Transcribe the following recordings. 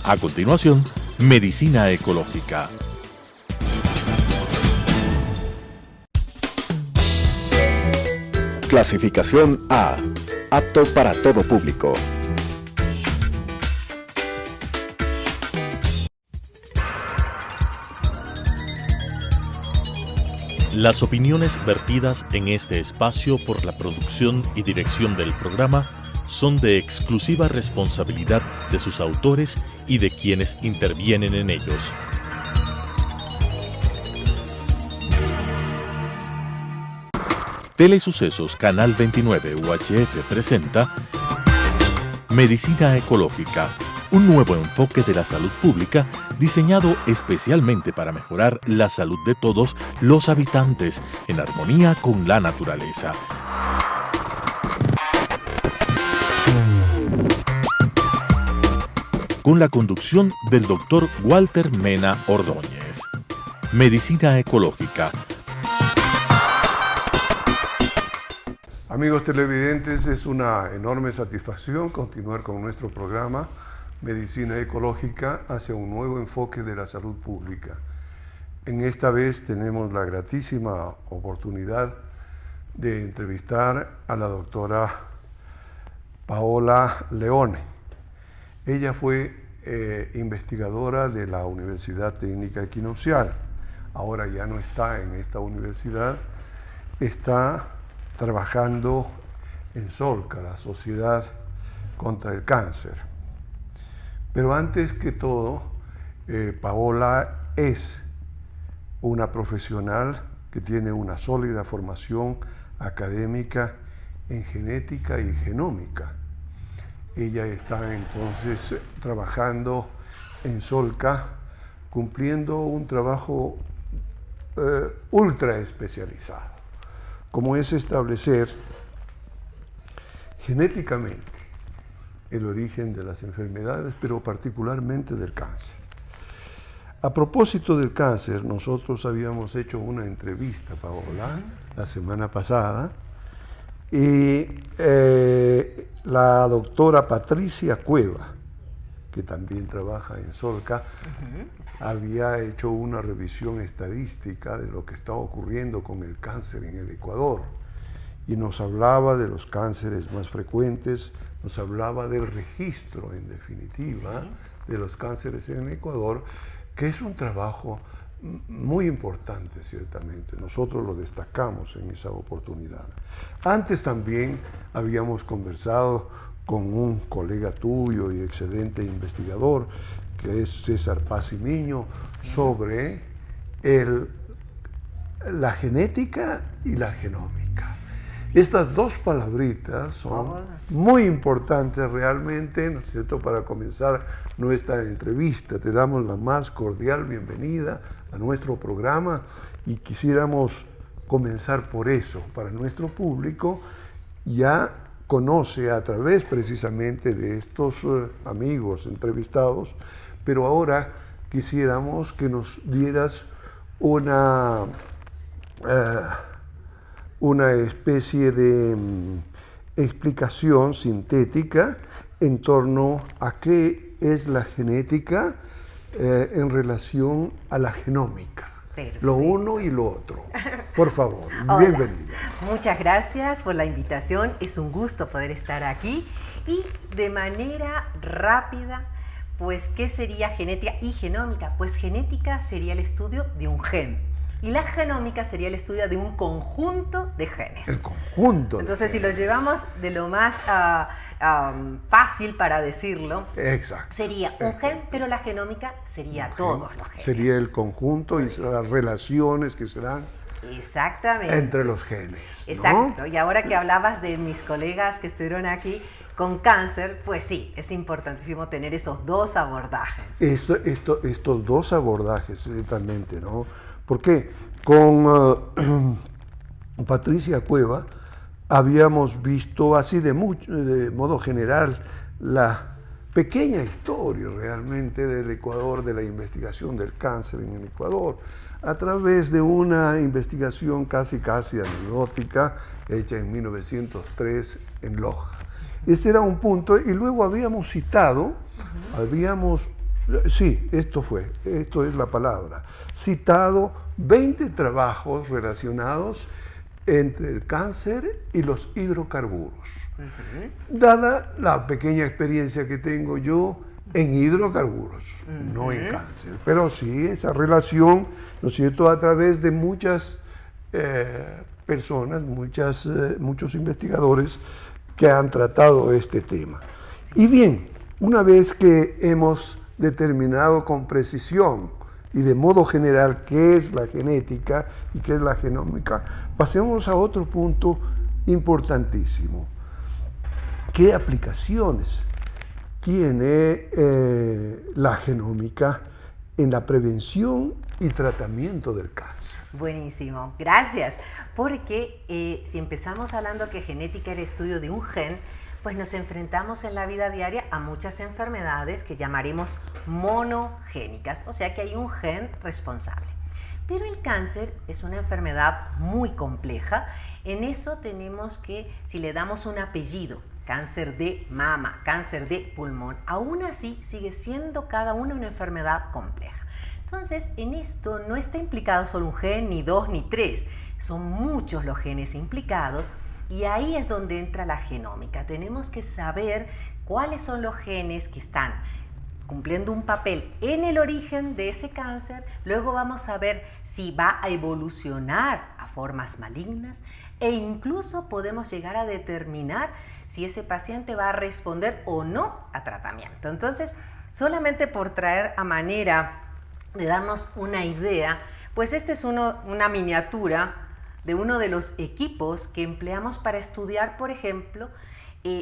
A continuación, Medicina Ecológica. Clasificación A. Apto para todo público. Las opiniones vertidas en este espacio por la producción y dirección del programa son de exclusiva responsabilidad de sus autores y de quienes intervienen en ellos. Telesucesos Canal 29 UHF presenta Medicina Ecológica, un nuevo enfoque de la salud pública diseñado especialmente para mejorar la salud de todos los habitantes en armonía con la naturaleza. Con la conducción del Dr. Walter Mena Ordóñez. Medicina Ecológica. Amigos televidentes, es una enorme satisfacción continuar con nuestro programa Medicina Ecológica hacia un nuevo enfoque de la salud pública. En esta vez tenemos la gratísima oportunidad de entrevistar a la doctora Paola Leone. Ella fue investigadora de la Universidad Técnica Equinoccial. Ahora ya no está en esta universidad, está trabajando en Solca, la Sociedad contra el Cáncer. Pero antes que todo, Paola es una profesional que tiene una sólida formación académica en genética y genómica. Ella está entonces trabajando en Solca, cumpliendo un trabajo ultra especializado, como es establecer genéticamente el origen de las enfermedades, pero particularmente del cáncer. A propósito del cáncer, nosotros habíamos hecho una entrevista, Paola, la semana pasada, y la doctora Patricia Cueva, que también trabaja en Solca, había hecho una revisión estadística de lo que estaba ocurriendo con el cáncer en el Ecuador, y nos hablaba de los cánceres más frecuentes, nos hablaba del registro, en definitiva, de los cánceres en el Ecuador, que es un trabajo muy importante, ciertamente. Nosotros lo destacamos en esa oportunidad. Antes también habíamos conversado con un colega tuyo y excelente investigador, que es César Paz y Miño, sobre la genética y la genómica. Estas dos palabritas son muy importantes realmente, ¿no es cierto?, para comenzar nuestra entrevista. Te damos la más cordial bienvenida a nuestro programa y quisiéramos comenzar por eso. Para nuestro público ya conoce a través precisamente de estos amigos entrevistados, pero ahora quisiéramos que nos dieras una especie de explicación sintética en torno a qué es la genética en relación a la genómica. Perfecto. Lo uno y lo otro. Por favor, Hola. bienvenida. Muchas gracias por la invitación. Es un gusto poder estar aquí. Y de manera rápida, pues, ¿qué sería genética y genómica? Pues genética sería el estudio de un gen. Y la genómica sería el estudio de un conjunto de genes. El conjunto. Entonces, si lo llevamos de lo más fácil para decirlo, Exacto. sería un gen, pero la genómica sería todos los genes. Sería el conjunto y las relaciones que se dan Exactamente. entre los genes, ¿no? Exacto. Y ahora que hablabas de mis colegas que estuvieron aquí con cáncer, pues sí, es importantísimo tener esos dos abordajes. Estos dos abordajes, ciertamente, ¿no? Porque con Patricia Cueva habíamos visto así de modo general la pequeña historia realmente del Ecuador, de la investigación del cáncer en el Ecuador, a través de una investigación casi anecdótica hecha en 1903 en Loja. Este era un punto, y luego habíamos citado, habíamos Sí, esto es la palabra. Citado 20 trabajos relacionados entre el cáncer y los hidrocarburos. Dada la pequeña experiencia que tengo yo en hidrocarburos, no en cáncer, pero sí esa relación, ¿no es cierto?, a través de muchas personas, muchos investigadores que han tratado este tema. Y bien, una vez que hemos determinado con precisión y de modo general qué es la genética y qué es la genómica, pasemos a otro punto importantísimo. ¿Qué aplicaciones tiene la genómica en la prevención y tratamiento del cáncer? Buenísimo, gracias. Porque si empezamos hablando que genética era el estudio de un gen, pues nos enfrentamos en la vida diaria a muchas enfermedades que llamaremos monogénicas, o sea que hay un gen responsable. Pero el cáncer es una enfermedad muy compleja. En eso tenemos que, si le damos un apellido, cáncer de mama, cáncer de pulmón, aún así sigue siendo cada una enfermedad compleja. Entonces, en esto no está implicado solo un gen, ni dos, ni tres. Son muchos los genes implicados y ahí es donde entra la genómica. Tenemos que saber cuáles son los genes que están cumpliendo un papel en el origen de ese cáncer. Luego vamos a ver si va a evolucionar a formas malignas e incluso podemos llegar a determinar si ese paciente va a responder o no a tratamiento. Entonces, solamente por traer a manera de darnos una idea, pues esta es una miniatura de uno de los equipos que empleamos para estudiar, por ejemplo,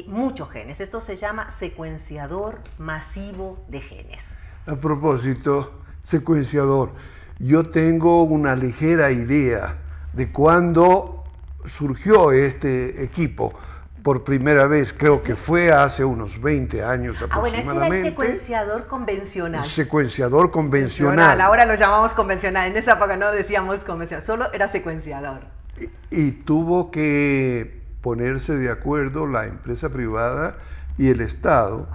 muchos genes. Esto se llama secuenciador masivo de genes. A propósito, secuenciador, yo tengo una ligera idea de cuándo surgió este equipo. Por primera vez, creo que fue hace unos 20 años aproximadamente. Bueno, ese era el secuenciador convencional. Secuenciador convencional. Ahora lo llamamos convencional. En esa época no decíamos convencional, solo era secuenciador. Y tuvo que ponerse de acuerdo la empresa privada y el Estado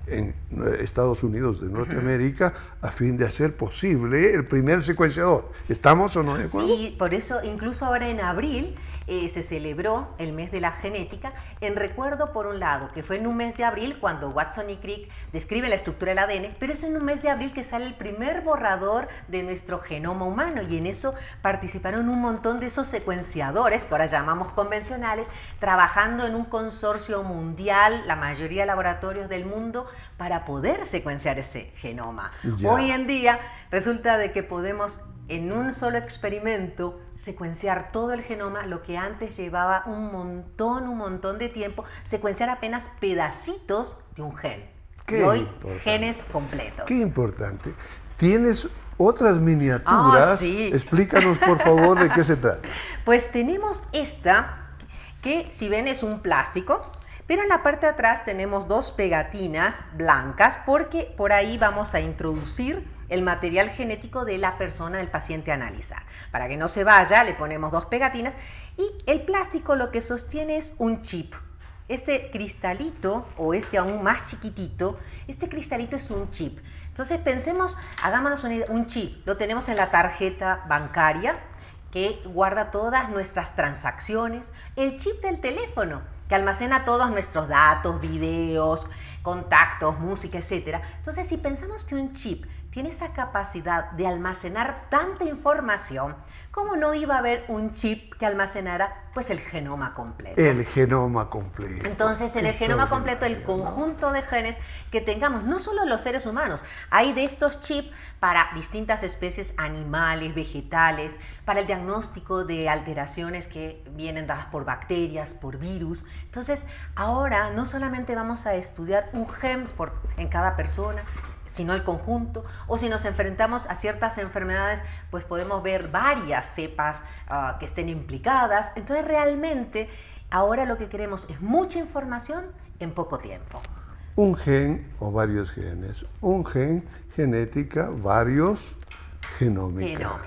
en Estados Unidos de Norteamérica a fin de hacer posible el primer secuenciador. ¿Estamos o no de acuerdo? Sí, por eso incluso ahora en abril se celebró el mes de la genética en recuerdo, por un lado, que fue en un mes de abril cuando Watson y Crick describen la estructura del ADN, pero es en un mes de abril que sale el primer borrador de nuestro genoma humano y en eso participaron un montón de esos secuenciadores, que ahora llamamos convencionales, trabajando en un consorcio mundial, la mayoría de laboratorios del mundo, para poder secuenciar ese genoma. Ya. Hoy en día resulta de que podemos en un solo experimento secuenciar todo el genoma, lo que antes llevaba un montón de tiempo, secuenciar apenas pedacitos de un gen. Y hoy genes completos. Qué importante. ¿Tienes otras miniaturas? Sí. Explícanos, por favor, de qué se trata. Pues tenemos esta, que si ven es un plástico, pero en la parte de atrás tenemos dos pegatinas blancas porque por ahí vamos a introducir el material genético de la persona, del paciente a analizar. Para que no se vaya, le ponemos dos pegatinas y el plástico lo que sostiene es un chip. Este cristalito, o este aún más chiquitito, este cristalito es un chip. Entonces pensemos, hagámonos una idea, un chip, lo tenemos en la tarjeta bancaria que guarda todas nuestras transacciones, el chip del teléfono que almacena todos nuestros datos, videos, contactos, música, etc. Entonces, si pensamos que un chip tiene esa capacidad de almacenar tanta información, ¿cómo no iba a haber un chip que almacenara pues el genoma completo? El genoma completo. Entonces, en el genoma completo, el conjunto de genes que tengamos, no solo los seres humanos, hay de estos chips para distintas especies animales, vegetales, para el diagnóstico de alteraciones que vienen dadas por bacterias, por virus. Entonces, ahora no solamente vamos a estudiar un gen en cada persona, sino el conjunto, o si nos enfrentamos a ciertas enfermedades, pues podemos ver varias cepas que estén implicadas. Entonces realmente ahora lo que queremos es mucha información en poco tiempo. Un gen o varios genes, un gen, genética, varios, genómica.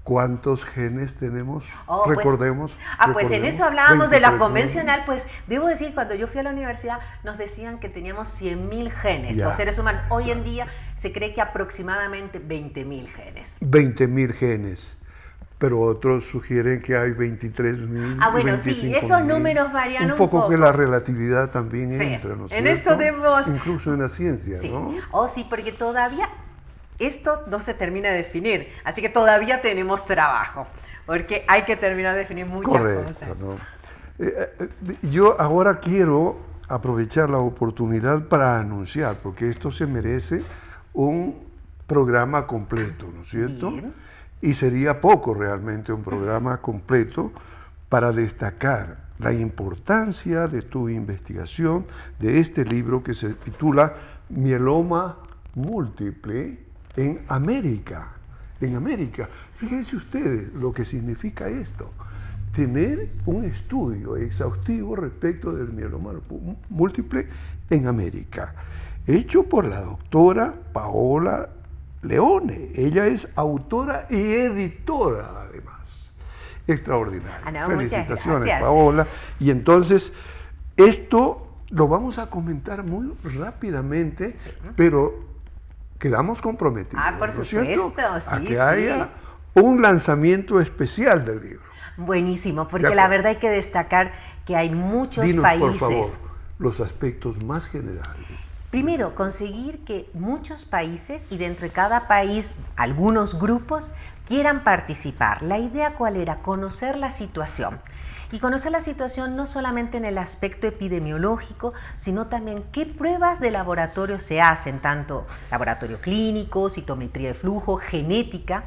¿Cuántos genes tenemos? Pues, Recordemos. Pues en eso hablábamos de la 23.000. convencional. Pues debo decir, cuando yo fui a la universidad nos decían que teníamos 100.000 genes, los seres humanos. Hoy en día se cree que aproximadamente 20.000 genes. 20.000 genes. Pero otros sugieren que hay 23.000. Bueno, sí, esos números varían un poco. Que la relatividad también sí, entra, ¿no es en cierto? esto debemos... Incluso en la ciencia, sí. ¿no? Sí, porque todavía esto no se termina de definir, así que todavía tenemos trabajo, porque hay que terminar de definir muchas cosas. ¿No? Yo ahora quiero aprovechar la oportunidad para anunciar, porque esto se merece un programa completo, ¿no es cierto? Bien. Y sería poco realmente un programa completo para destacar la importancia de tu investigación de este libro que se titula Mieloma múltiple en América. En América. Fíjense ustedes lo que significa esto. Tener un estudio exhaustivo respecto del mieloma múltiple en América, hecho por la doctora Paola Leone. Ella es autora y editora, además. Extraordinaria. Felicitaciones, Paola. Y entonces, esto lo vamos a comentar muy rápidamente, pero quedamos comprometidos. Por supuesto, a que haya un lanzamiento especial del libro. Buenísimo, porque la verdad hay que destacar que hay muchos países. Por favor, los aspectos más generales. Primero, conseguir que muchos países, y dentro de cada país algunos grupos, quieran participar. La idea, ¿cuál era? Conocer la situación. Y conocer la situación no solamente en el aspecto epidemiológico, sino también qué pruebas de laboratorio se hacen, tanto laboratorio clínico, citometría de flujo, genética,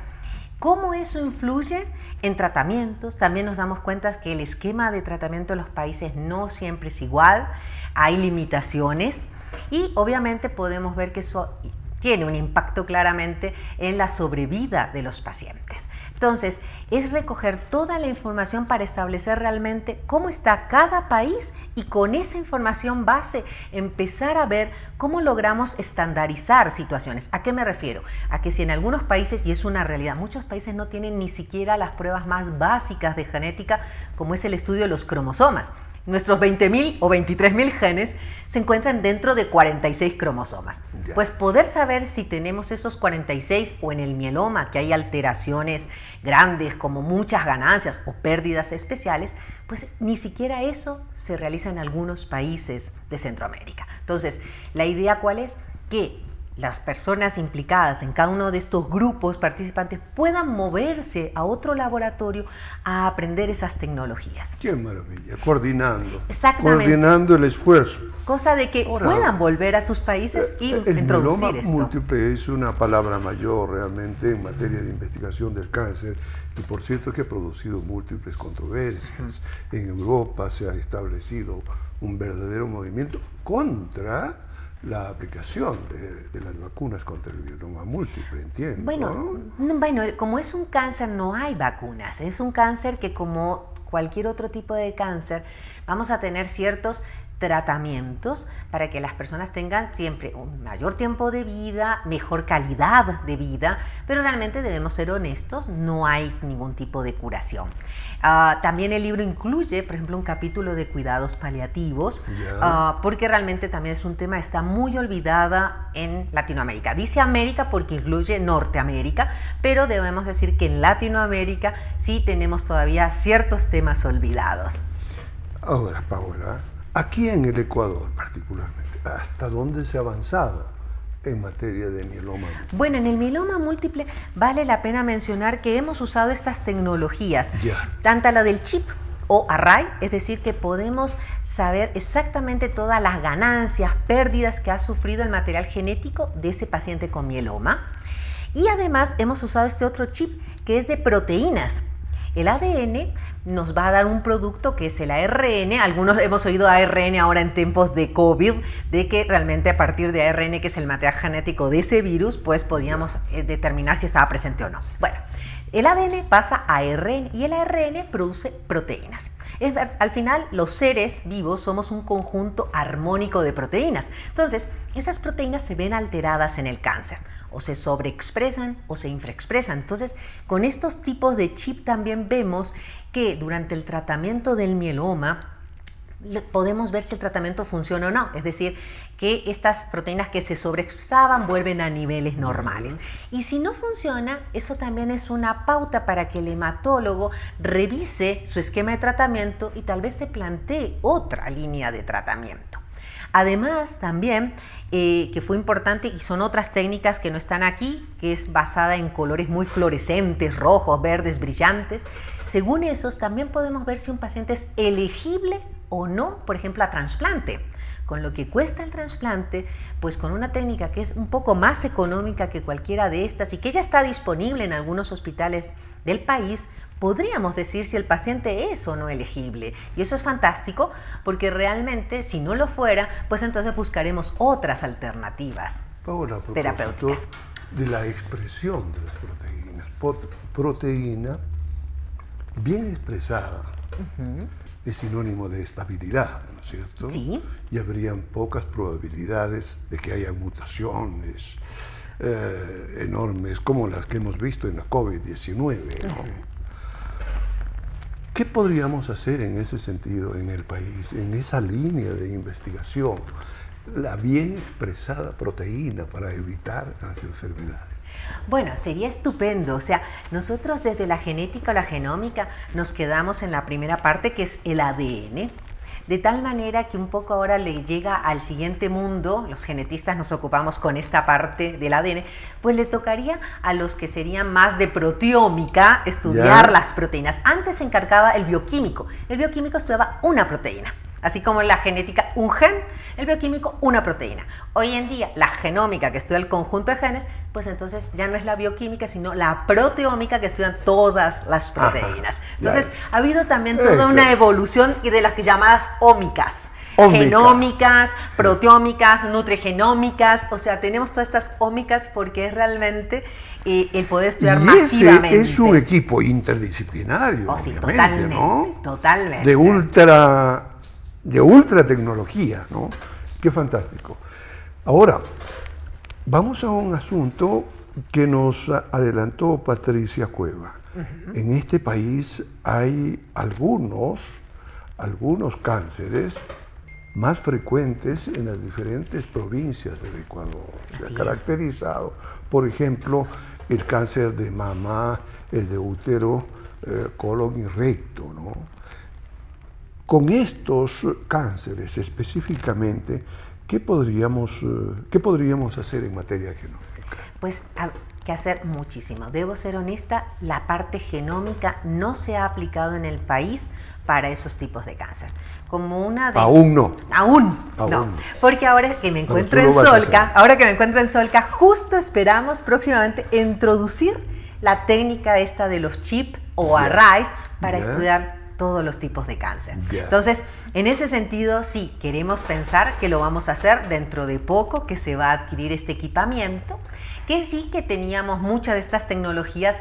cómo eso influye en tratamientos. También nos damos cuenta que el esquema de tratamiento de los países no siempre es igual, hay limitaciones. Y obviamente podemos ver que eso tiene un impacto claramente en la sobrevida de los pacientes. Entonces, es recoger toda la información para establecer realmente cómo está cada país y con esa información base empezar a ver cómo logramos estandarizar situaciones. ¿A qué me refiero? A que si en algunos países, y es una realidad, muchos países no tienen ni siquiera las pruebas más básicas de genética, como es el estudio de los cromosomas. Nuestros 20.000 o 23.000 genes se encuentran dentro de 46 cromosomas. Pues poder saber si tenemos esos 46 o en el mieloma, que hay alteraciones grandes como muchas ganancias o pérdidas especiales, pues ni siquiera eso se realiza en algunos países de Centroamérica. Entonces, la idea ¿cuál es? Que las personas implicadas en cada uno de estos grupos participantes puedan moverse a otro laboratorio a aprender esas tecnologías. ¡Qué maravilla! Coordinando. Exactamente. Coordinando el esfuerzo. Cosa de que puedan volver a sus países y introducir esto. El mieloma múltiple es una palabra mayor realmente en materia de investigación del cáncer y por cierto que ha producido múltiples controversias. En Europa se ha establecido un verdadero movimiento contra la aplicación de las vacunas contra el mieloma múltiple, entiendo. Bueno, como es un cáncer no hay vacunas, es un cáncer que como cualquier otro tipo de cáncer vamos a tener ciertos tratamientos para que las personas tengan siempre un mayor tiempo de vida, mejor calidad de vida, pero realmente debemos ser honestos, no hay ningún tipo de curación. También el libro incluye, por ejemplo, un capítulo de cuidados paliativos, porque realmente también es un tema que está muy olvidada en Latinoamérica. Dice América porque incluye Norteamérica, pero debemos decir que en Latinoamérica sí tenemos todavía ciertos temas olvidados. Ahora, Paola, aquí en el Ecuador particularmente, ¿hasta dónde se ha avanzado en materia de mieloma múltiple? Bueno, en el mieloma múltiple vale la pena mencionar que hemos usado estas tecnologías, tanto la del chip o array, es decir, que podemos saber exactamente todas las ganancias, pérdidas que ha sufrido el material genético de ese paciente con mieloma. Y además hemos usado este otro chip que es de proteínas. El ADN nos va a dar un producto que es el ARN. Algunos hemos oído ARN ahora en tiempos de COVID, de que realmente a partir de ARN, que es el material genético de ese virus, pues podíamos determinar si estaba presente o no. Bueno, el ADN pasa a ARN y el ARN produce proteínas. Al final, los seres vivos somos un conjunto armónico de proteínas. Entonces, esas proteínas se ven alteradas en el cáncer. O se sobreexpresan o se infraexpresan. Entonces, con estos tipos de chip también vemos que durante el tratamiento del mieloma podemos ver si el tratamiento funciona o no. Es decir, que estas proteínas que se sobreexpresaban vuelven a niveles normales. Y si no funciona, eso también es una pauta para que el hematólogo revise su esquema de tratamiento y tal vez se plantee otra línea de tratamiento. Además, también, que fue importante, y son otras técnicas que no están aquí, que es basada en colores muy fluorescentes, rojos, verdes, brillantes. Según esos, también podemos ver si un paciente es elegible o no, por ejemplo, a trasplante. Con lo que cuesta el trasplante, pues con una técnica que es un poco más económica que cualquiera de estas y que ya está disponible en algunos hospitales del país, podríamos decir si el paciente es o no elegible. Y eso es fantástico porque realmente, si no lo fuera, pues entonces buscaremos otras alternativas terapéuticas. De la expresión de las proteínas. Proteína bien expresada es sinónimo de estabilidad, ¿no es cierto? Sí. Y habrían pocas probabilidades de que haya mutaciones enormes como las que hemos visto en la COVID-19, ¿no? ¿Qué podríamos hacer en ese sentido en el país, en esa línea de investigación? La bien expresada proteína para evitar las enfermedades. Bueno, sería estupendo. O sea, nosotros desde la genética o la genómica nos quedamos en la primera parte, que es el ADN. De tal manera que un poco ahora le llega al siguiente mundo, los genetistas nos ocupamos con esta parte del ADN, pues le tocaría a los que serían más de proteómica estudiar las proteínas. Antes se encargaba el bioquímico estudiaba una proteína. Así como en la genética un gen, el bioquímico una proteína. Hoy en día la genómica, que estudia el conjunto de genes, pues entonces ya no es la bioquímica, sino la proteómica, que estudian todas las proteínas. Entonces ha habido también toda una evolución y de las que llamadas ómicas. Genómicas, proteómicas, nutrigenómicas, o sea, tenemos todas estas ómicas porque es realmente el poder estudiar masivamente. Es un equipo interdisciplinario, sí, obviamente, totalmente, ¿no? Totalmente. De ultra tecnología, ¿no? Qué fantástico. Ahora, vamos a un asunto que nos adelantó Patricia Cueva. En este país hay algunos cánceres más frecuentes en las diferentes provincias del Ecuador. Se ha caracterizado, por ejemplo, el cáncer de mama, el de útero, colon y recto, ¿no? Con estos cánceres específicamente, ¿qué podríamos hacer en materia genómica? Pues hay que hacer muchísimo. Debo ser honesta, la parte genómica no se ha aplicado en el país para esos tipos de cáncer. Aún no. Aún no. Porque ahora que me encuentro en Solca, justo esperamos próximamente introducir la técnica esta de los chip o arrays para estudiar todos los tipos de cáncer. Entonces, en ese sentido, sí, queremos pensar que lo vamos a hacer dentro de poco, que se va a adquirir este equipamiento, que sí que teníamos muchas de estas tecnologías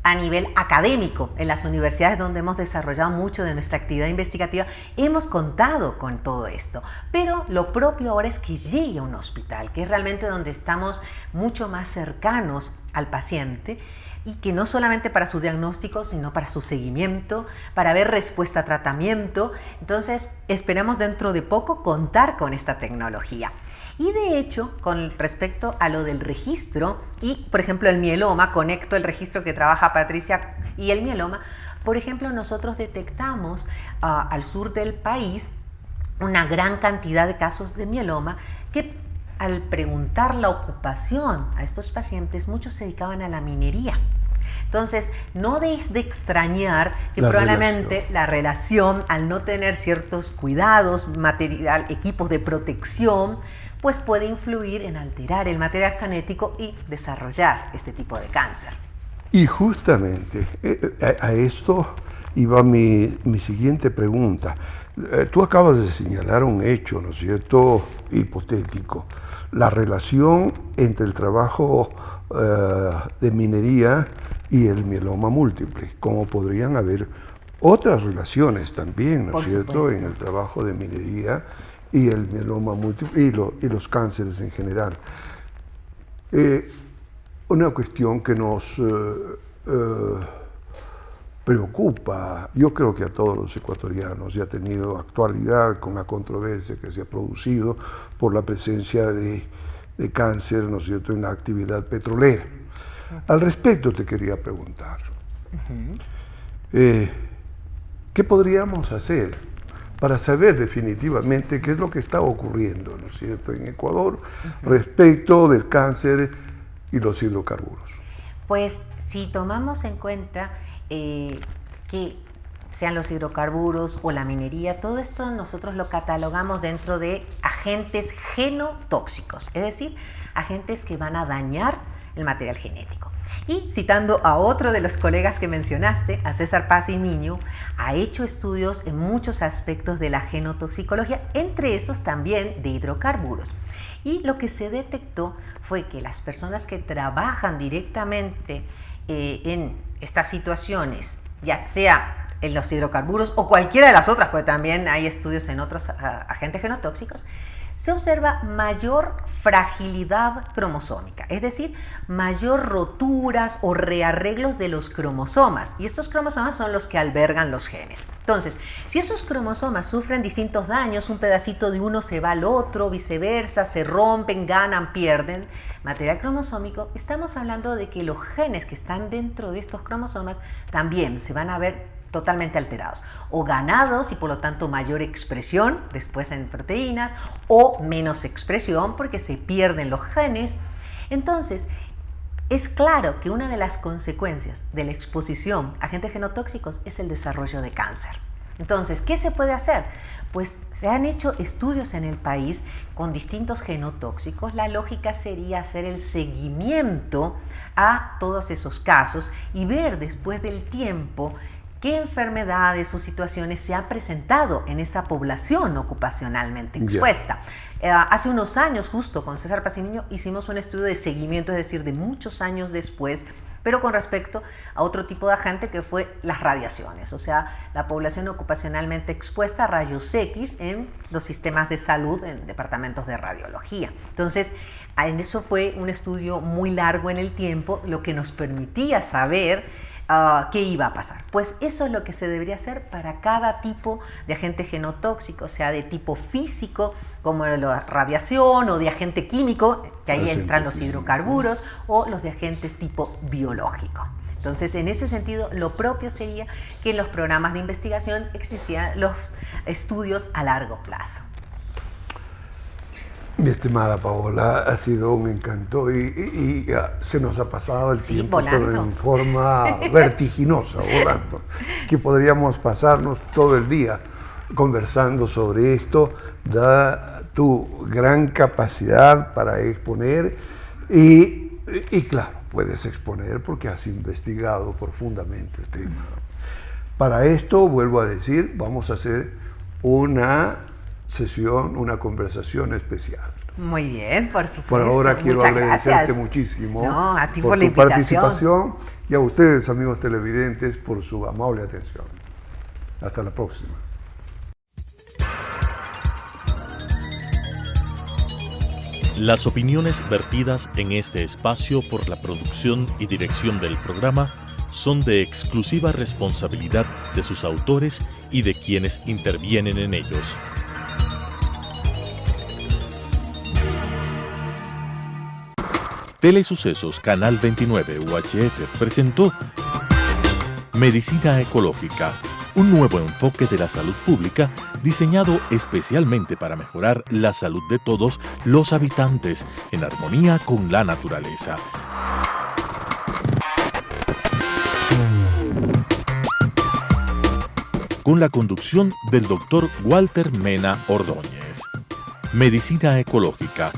a nivel académico. En las universidades donde hemos desarrollado mucho de nuestra actividad investigativa, hemos contado con todo esto. Pero lo propio ahora es que llegue a un hospital, que es realmente donde estamos mucho más cercanos al paciente, y que no solamente para su diagnóstico, sino para su seguimiento, para ver respuesta a tratamiento. Entonces, esperamos dentro de poco contar con esta tecnología. Y de hecho, con respecto a lo del registro, y por ejemplo el mieloma, conecto el registro que trabaja Patricia y el mieloma, por ejemplo, nosotros detectamos al sur del país una gran cantidad de casos de mieloma que al preguntar la ocupación a estos pacientes, muchos se dedicaban a la minería. Entonces, no es de extrañar que probablemente la relación, al no tener ciertos cuidados, material, equipos de protección, pues puede influir en alterar el material genético y desarrollar este tipo de cáncer. Y justamente a esto iba mi siguiente pregunta. Tú acabas de señalar un hecho, ¿no es cierto?, hipotético. La relación entre el trabajo de minería y el mieloma múltiple, como podrían haber otras relaciones también, ¿no Por es cierto?, supuesto. en el trabajo de minería y el mieloma múltiple y los cánceres en general. Una cuestión que nos preocupa, yo creo que a todos los ecuatorianos, y ha tenido actualidad con la controversia que se ha producido por la presencia de cáncer, ¿no es cierto?, en la actividad petrolera. Al respecto te quería preguntar, ¿qué podríamos hacer para saber definitivamente qué es lo que está ocurriendo, ¿no es cierto?, en Ecuador respecto del cáncer y los hidrocarburos? Pues si tomamos en cuenta que sean los hidrocarburos o la minería, todo esto nosotros lo catalogamos dentro de agentes genotóxicos, es decir, agentes que van a dañar el material genético. Y citando a otro de los colegas que mencionaste, a César Pacimiño, ha hecho estudios en muchos aspectos de la genotoxicología, entre esos también de hidrocarburos. Y lo que se detectó fue que las personas que trabajan directamente en estas situaciones, ya sea en los hidrocarburos o cualquiera de las otras, porque también hay estudios en otros agentes genotóxicos, se observa mayor fragilidad cromosómica, es decir, mayor roturas o rearreglos de los cromosomas, y estos cromosomas son los que albergan los genes. Entonces, si esos cromosomas sufren distintos daños, un pedacito de uno se va al otro, viceversa, se rompen, ganan, pierden material cromosómico, estamos hablando de que los genes que están dentro de estos cromosomas también se van a ver totalmente alterados, o ganados y por lo tanto mayor expresión después en proteínas, o menos expresión porque se pierden los genes. Entonces, es claro que una de las consecuencias de la exposición a agentes genotóxicos es el desarrollo de cáncer. Entonces, ¿qué se puede hacer? Pues se han hecho estudios en el país con distintos genotóxicos. La lógica sería hacer el seguimiento a todos esos casos y ver después del tiempo qué enfermedades o situaciones se han presentado en esa población ocupacionalmente expuesta. Hace unos años, justo con César Pacimiño, hicimos un estudio de seguimiento, es decir, de muchos años después, pero con respecto a otro tipo de agente que fue las radiaciones, o sea, la población ocupacionalmente expuesta a rayos X en los sistemas de salud, en departamentos de radiología. Entonces, en eso fue un estudio muy largo en el tiempo, lo que nos permitía saber ¿qué iba a pasar? Pues eso es lo que se debería hacer para cada tipo de agente genotóxico, sea de tipo físico, como la radiación, o de agente químico, que ahí entran los hidrocarburos, o los de agentes tipo biológico. Entonces, en ese sentido, lo propio sería que en los programas de investigación existieran los estudios a largo plazo. Mi estimada Paola, ha sido un encanto y se nos ha pasado el tiempo en forma vertiginosa, volando, que podríamos pasarnos todo el día conversando sobre esto, da tu gran capacidad para exponer y claro, puedes exponer porque has investigado profundamente el tema. Para esto, vuelvo a decir, vamos a hacer una sesión, una conversación especial. Muy bien, por supuesto. Por ahora quiero agradecerte muchísimo por tu participación y a ustedes, amigos televidentes, por su amable atención. Hasta la próxima. Las opiniones vertidas en este espacio por la producción y dirección del programa son de exclusiva responsabilidad de sus autores y de quienes intervienen en ellos. Telesucesos Canal 29 UHF presentó Medicina Ecológica, un nuevo enfoque de la salud pública diseñado especialmente para mejorar la salud de todos los habitantes en armonía con la naturaleza. Con la conducción del Dr. Walter Mena Ordóñez. Medicina Ecológica,